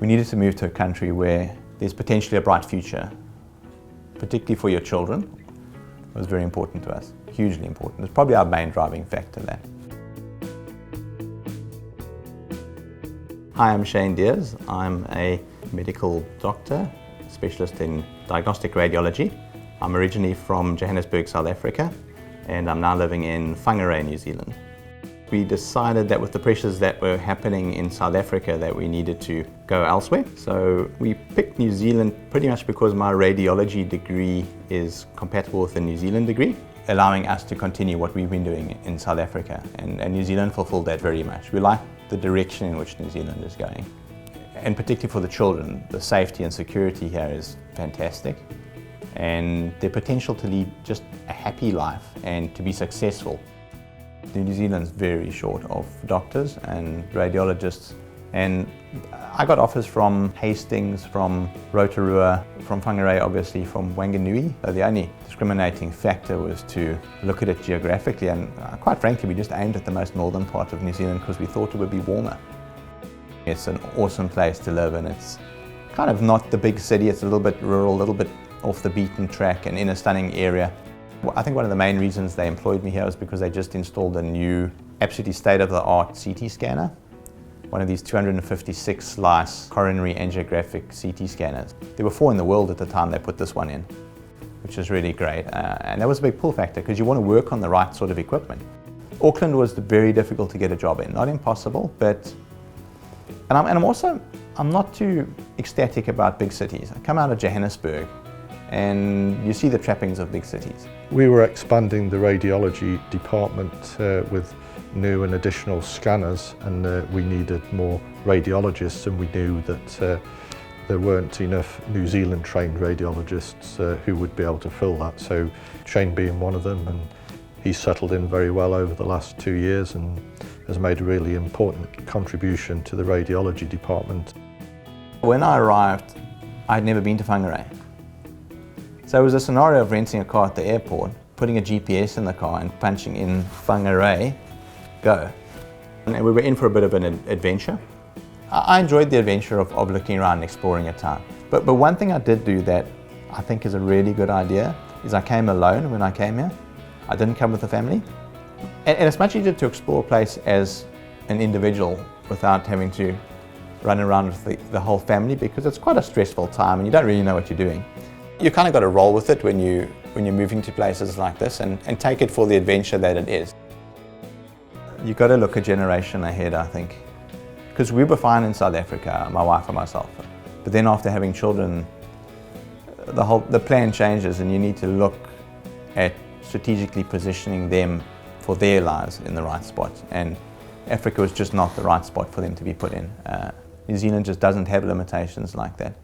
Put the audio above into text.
We needed to move to a country where there's potentially a bright future, particularly for your children. It was very important to us, hugely important. It's probably our main driving factor, that. Hi, I'm Shane Deers. I'm a medical doctor, specialist in diagnostic radiology. I'm originally from Johannesburg, South Africa, and I'm now living in Whangarei, New Zealand. We decided that with the pressures that were happening in South Africa that we needed to go elsewhere. So we picked New Zealand pretty much because my radiology degree is compatible with the New Zealand degree, allowing us to continue what we've been doing in South Africa. And New Zealand fulfilled that very much. We like the direction in which New Zealand is going. And particularly for the children, the safety and security here is fantastic. And their potential to lead just a happy life and to be successful. New Zealand's very short of doctors and radiologists, and I got offers from Hastings, from Rotorua, from Whangarei, obviously from Wanganui. So the only discriminating factor was to look at it geographically, and quite frankly we just aimed at the most northern part of New Zealand because we thought it would be warmer. It's an awesome place to live, and it's kind of not the big city. It's a little bit rural, a little bit off the beaten track and in a stunning area. I think one of the main reasons they employed me here was because they just installed a new, absolutely state-of-the-art CT scanner. One of these 256 slice coronary angiographic CT scanners. There were 4 in the world at the time they put this one in, which is really great. And that was a big pull factor because you want to work on the right sort of equipment. Auckland was very difficult to get a job in, not impossible, but... And I'm not too ecstatic about big cities. I come out of Johannesburg, and you see the trappings of big cities. We were expanding the radiology department with new and additional scanners, and we needed more radiologists, and we knew that there weren't enough New Zealand trained radiologists who would be able to fill that. So Shane being one of them, and he's settled in very well over the last 2 years and has made a really important contribution to the radiology department. When I arrived, I'd never been to Whangarei. So it was a scenario of renting a car at the airport, putting a GPS in the car and punching in Whangarei, go. And we were in for a bit of an adventure. I enjoyed the adventure of looking around and exploring a town. But one thing I did do that I think is a really good idea is I came alone when I came here. I didn't come with a family. And it's much easier to explore a place as an individual without having to run around with the whole family, because it's quite a stressful time and you don't really know what you're doing. You kind of got to roll with it when you're moving to places like this and take it for the adventure that it is. You've got to look a generation ahead, I think. Because we were fine in South Africa, my wife and myself. But then after having children, the plan changes, and you need to look at strategically positioning them for their lives in the right spot. And Africa was just not the right spot for them to be put in. New Zealand just doesn't have limitations like that.